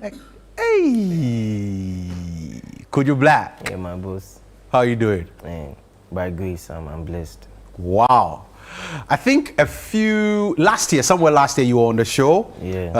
Hey, Kojo Blak. Yeah, my boss. How you doing? By grace, I'm blessed. Wow. I think somewhere last year you were on the show. Yeah.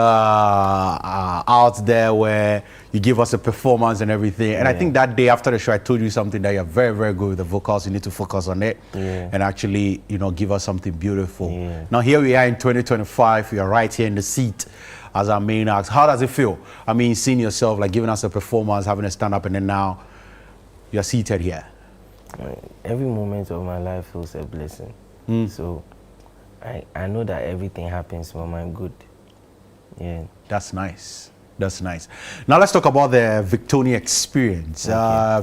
Out there where you give us a performance and everything. And I think that day after the show, I told you something that you're very, very good with the vocals. You need to focus on it and actually, give us something beautiful. Yeah. Now here we are in 2025. You are right here in the seat as our main act. How does it feel? I mean, seeing yourself, like giving us a performance, having a stand up, and then now you're seated here. Every moment of my life feels a blessing. So I know that everything happens for my good. Yeah. That's nice. That's nice. Now let's talk about the Victon experience. Okay.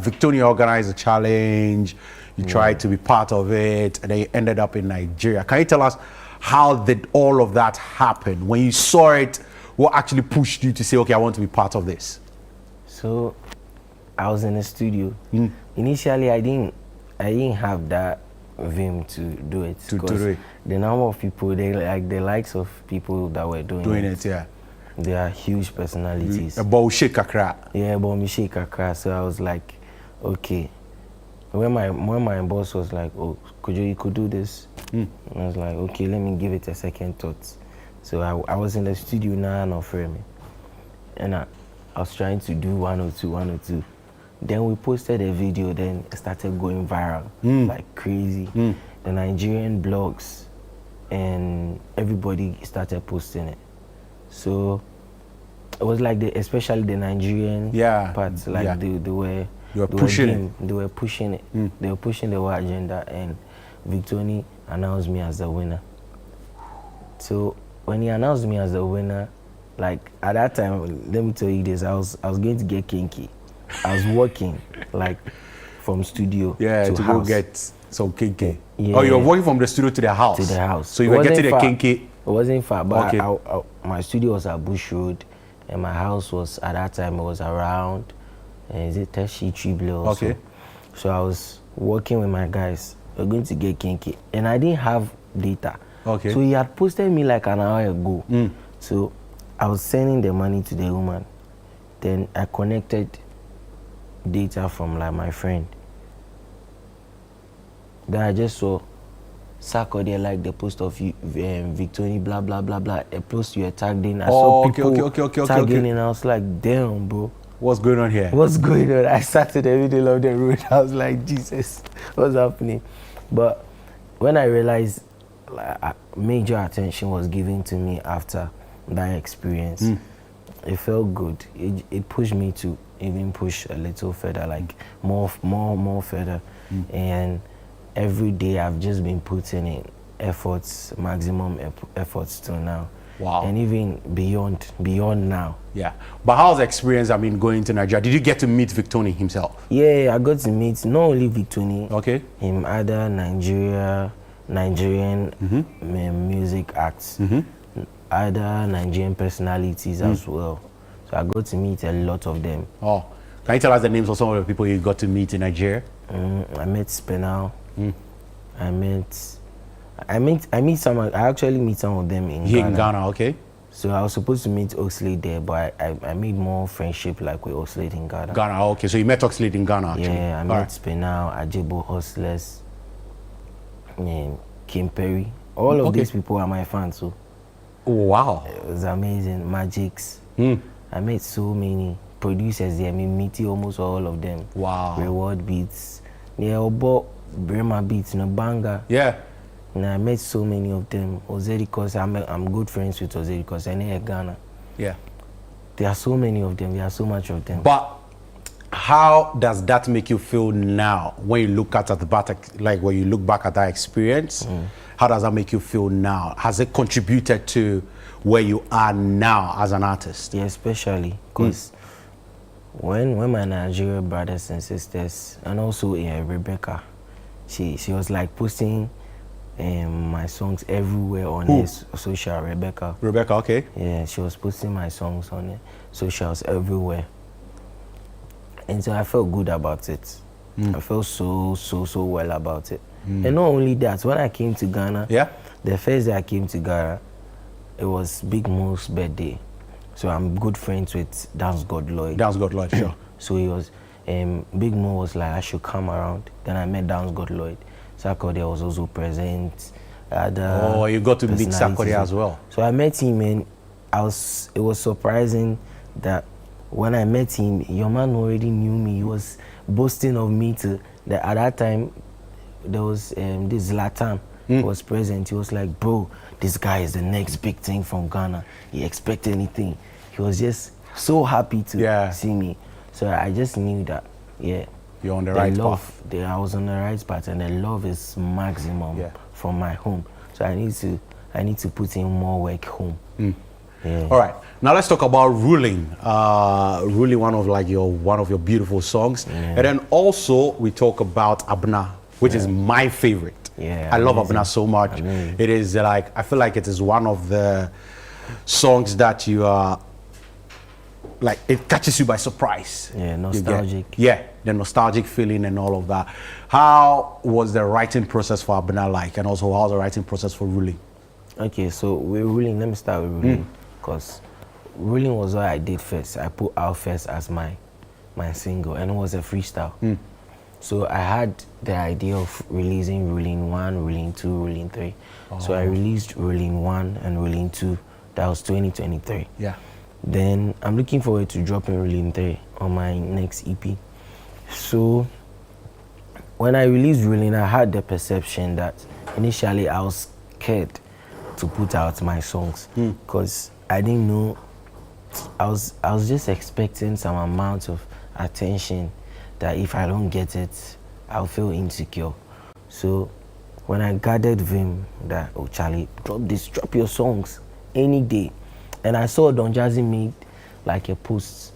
Victon organized a challenge. You tried to be part of it, and they ended up in Nigeria. Can you tell us how did all of that happen? When you saw it, what actually pushed you to say, okay, I want to be part of this? So I was in the studio. Initially, I didn't have that vim to do it. To do it. The number of people, the likes of people that were doing it, yeah. They are huge personalities. About shake kakra. Yeah, about me shake kakra. So I was like, okay. When my boss was like, oh, Kojo, you could do this. And I was like, okay, let me give it a second thought. So I was in the studio now and offering me. And I was trying to do one or two. Then we posted a video, then it started going viral, like crazy. The Nigerian blogs and everybody started posting it. So it was like especially the Nigerian parts, like they were pushing it. They were pushing it. They were pushing the whole agenda, and Victon announced me as the winner. So when he announced me as the winner, like at that time, let me tell you this, I was going to get kinky. I was working like from studio to house. Go get some kinky. Yeah. Oh, you were working from the studio to the house? To the house. So you were getting the kinky? It wasn't far, but okay. My studio was at Bush Road, and my house was, at that time, it was around, is it Teshi Trible or okay. So I was working with my guys. We were going to get kinky, and I didn't have data. Okay. So he had posted me like an hour ago. So I was sending the money to the woman. Then I connected data from like my friend. Then I just saw Sako there, like the post of Victon, blah blah blah blah. A post you were tagged in. I saw people tagging in. I was like, damn, bro. What's going on here? What's going on? I sat in the middle of the road. I was like, Jesus, what's happening? But when I realized major attention was given to me after that experience, it felt good. It pushed me to even push a little further, like more further. And every day I've just been putting in efforts, maximum efforts till now. Wow. And even beyond now. Yeah. But how's the experience, going to Nigeria? Did you get to meet Victon himself? Yeah, I got to meet not only Victon, okay, him, other Nigerian music acts, other Nigerian personalities as well. So I got to meet a lot of them. Oh, can you tell us the names of some of the people you got to meet in Nigeria? I met Spinal. I actually meet some of them in Ghana. In Ghana, okay. So I was supposed to meet Oxley there, but I made more friendship like with Oxley in Ghana. Ghana, okay. So you met Oxley in Ghana, actually. Yeah, I met Spinal, Ajebo Hustlers, Kim Perry. All of these people are my fans, so. Oh, wow. It was amazing. Magics. I met so many producers there. I meet almost all of them. Wow. Reward Beats. Yeah, Obo, Bremer Beats, Banger. Yeah. And I met so many of them. Ozedikos, I'm good friends with Ozedikos. I know Ghana. Yeah. There are so many of them. There are so much of them. But how does that make you feel now when you look at the back, like when you look back at that experience? How does that make you feel now? Has it contributed to where you are now as an artist? Yeah, especially because when my Nigerian brothers and sisters, and also Rebecca, she was like posting my songs everywhere on her social. Rebecca, okay. Yeah, she was posting my songs on her socials everywhere, and so I felt good about it. I felt so well about it. And not only that, when I came to Ghana, the first day I came to Ghana, it was Big Mo's birthday. So I'm good friends with Dance God Lloyd. Dance God Lloyd, sure. So he was, Big Mo was like, I should come around. Then I met Dance God Lloyd. Sarkodie was also present. Oh, you got to meet Sarkodie as well. So I met him, and it was surprising that when I met him, your man already knew me. He was boasting of me too. That at that time, there was this Zlatan was present. He was like, bro, this guy is the next big thing from Ghana. He expect anything. He was just so happy to see me. So I just knew that, you're on the right path. I was on the right path, and the love is maximum from my home. So I need to put in more work home. Yeah. All right, now let's talk about Ruling. Ruling, one of your beautiful songs, and then also we talk about Abna, which is my favorite. Yeah, I love Abna so much. It is like, I feel like it is one of the songs that you are like, it catches you by surprise. Yeah, nostalgic. The nostalgic feeling and all of that. How was the writing process for Abna like, and also how was the writing process for Ruling? Okay, so with Ruling, let me start with Ruling, because Ruling was what I did first. I put out first as my single, and it was a freestyle. So I had the idea of releasing Ruling 1, Ruling 2, Ruling 3. So I released Ruling 1 and Ruling 2. That was 2023. Yeah. Then I'm looking forward to dropping Ruling 3 on my next EP. So when I released Ruling, I had the perception that initially I was scared to put out my songs, because I didn't know. I was just expecting some amount of attention that if I don't get it, I'll feel insecure. So when I gathered Vim that, oh Charlie, drop your songs any day. And I saw Don Jazzy made like a post,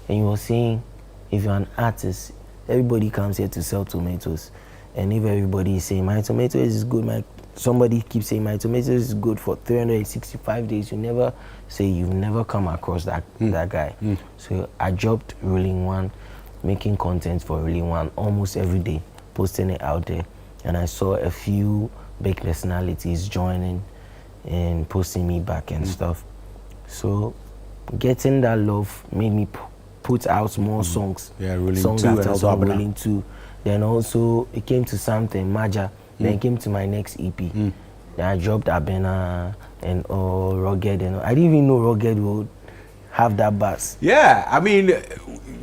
and he was saying, if you're an artist, everybody comes here to sell tomatoes. And if everybody is saying my tomatoes is good, somebody keeps saying my tomatoes is good for 365 days, you never say you've never come across that guy. So I dropped Ruling 1, making content for Ruling 1 almost every day, posting it out there. And I saw a few big personalities joining and posting me back and stuff. So getting that love made me put out more songs. Yeah, Ruling songs 2 after and also Abna. Ruling 2. Then also it came to something, Maja. Then it came to my next EP. Then I dropped Abena and Rugged. And I didn't even know Rugged would have that bass. Yeah, I mean,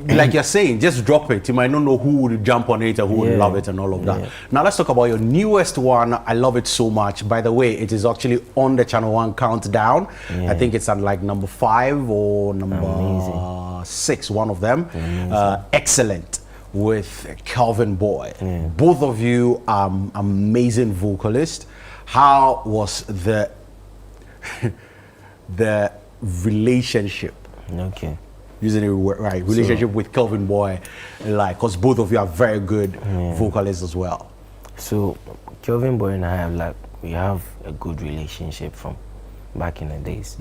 like you're saying, just drop it. You might not know who would jump on it or who would love it and all of that. Now let's talk about your newest one. I love it so much. By the way, it is actually on the ChannelOne countdown. I think it's at like number 5 or number 6, one of them. Excellent, with Calvin Boy. Both of you are amazing vocalists. How was the the relationship? Okay. Using it right, relationship with Calvin Boy, like, because both of you are very good vocalists as well. So Calvin Boy and I we have a good relationship from back in the days.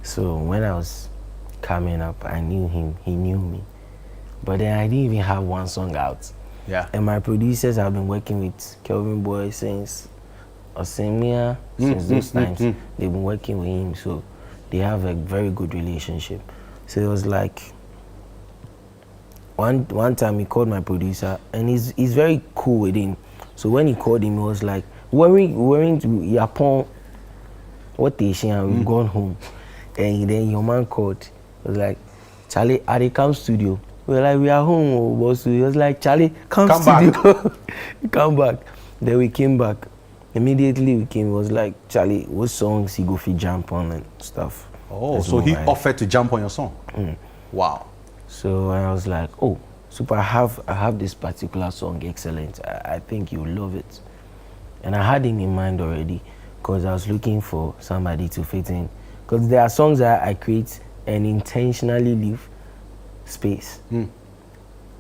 So when I was coming up, I knew him, he knew me. But then I didn't even have one song out. Yeah. And my producers have been working with Calvin Boy since Osemia, since those times. They've been working with him, so they have a very good relationship. So it was like one time he called my producer, and he's very cool with him. So when he called him, he was like, we're in to Japan, what they say, and we've gone home. And then your man called. He was like, Charlie, at the camp studio. We were like, we are home, oh, boss. He was like, Charlie, come studio. Come back. Then we came back. Immediately we came, it was like, Charlie, what songs he go fit jump on and stuff. Oh, so he offered to jump on your song? Wow. So I was like, oh, super, I have this particular song, excellent. I think you love it. And I had him in mind already, because I was looking for somebody to fit in. Because there are songs that I create and intentionally leave space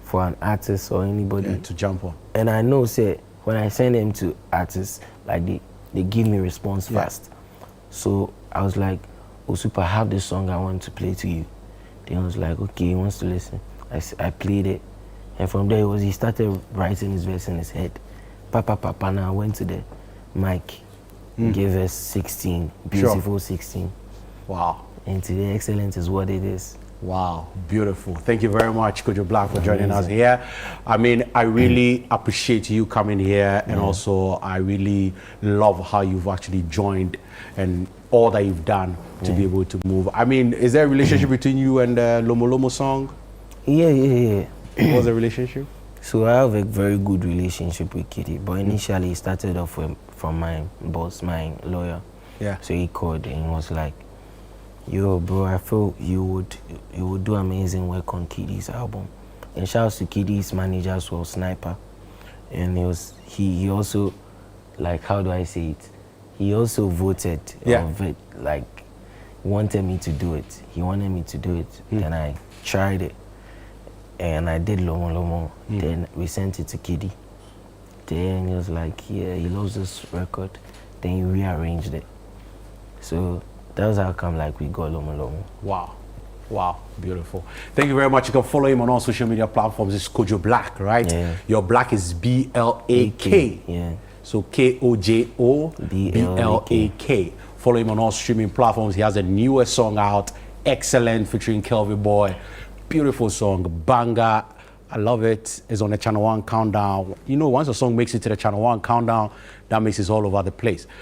for an artist or anybody to jump on. And I know, say, when I send them to artists, like they give me response fast. So I was like, oh, super, I have this song I want to play to you. Then I was like, okay, he wants to listen. I played it, and from there he started writing his verse in his head. Papa, now I went to the mic, gave us 16, beautiful 16. Wow. And today, excellence is what it is. Wow, beautiful. Thank you very much, Kojo Blak, for joining us here. I mean, I really appreciate you coming here, and also I really love how you've actually joined and all that you've done to be able to move. I mean, is there a relationship between you and the Lomo Lomo song? Yeah. What was the relationship? So I have a very good relationship with Kitty, but initially it started off from my boss, my lawyer. Yeah. So he called and he was like, "Yo, bro, I feel you would do amazing work on Kitty's album." And shout out to Kitty's manager as well, Sniper. And he also, like, how do I say it? He also voted of it, like, wanted me to do it. He wanted me to do it, and I tried it. And I did Lomo Lomo. Then we sent it to Kitty. Then he was like, yeah, he loves this record. Then he rearranged it. So that was how come like we got Lomo Lomo. Wow. Wow, beautiful. Thank you very much. You can follow him on all social media platforms. It's Kojo Blak, right? Yeah. Your Blak is B-L-A-K. Yeah. So K-O-J-O B-L-A-K. Follow him on all streaming platforms. He has a newest song out, Excellent, featuring Kelvin Boy. Beautiful song, banger. I love it. It's on the ChannelOne countdown. You know, once a song makes it to the ChannelOne countdown, that makes it all over the place.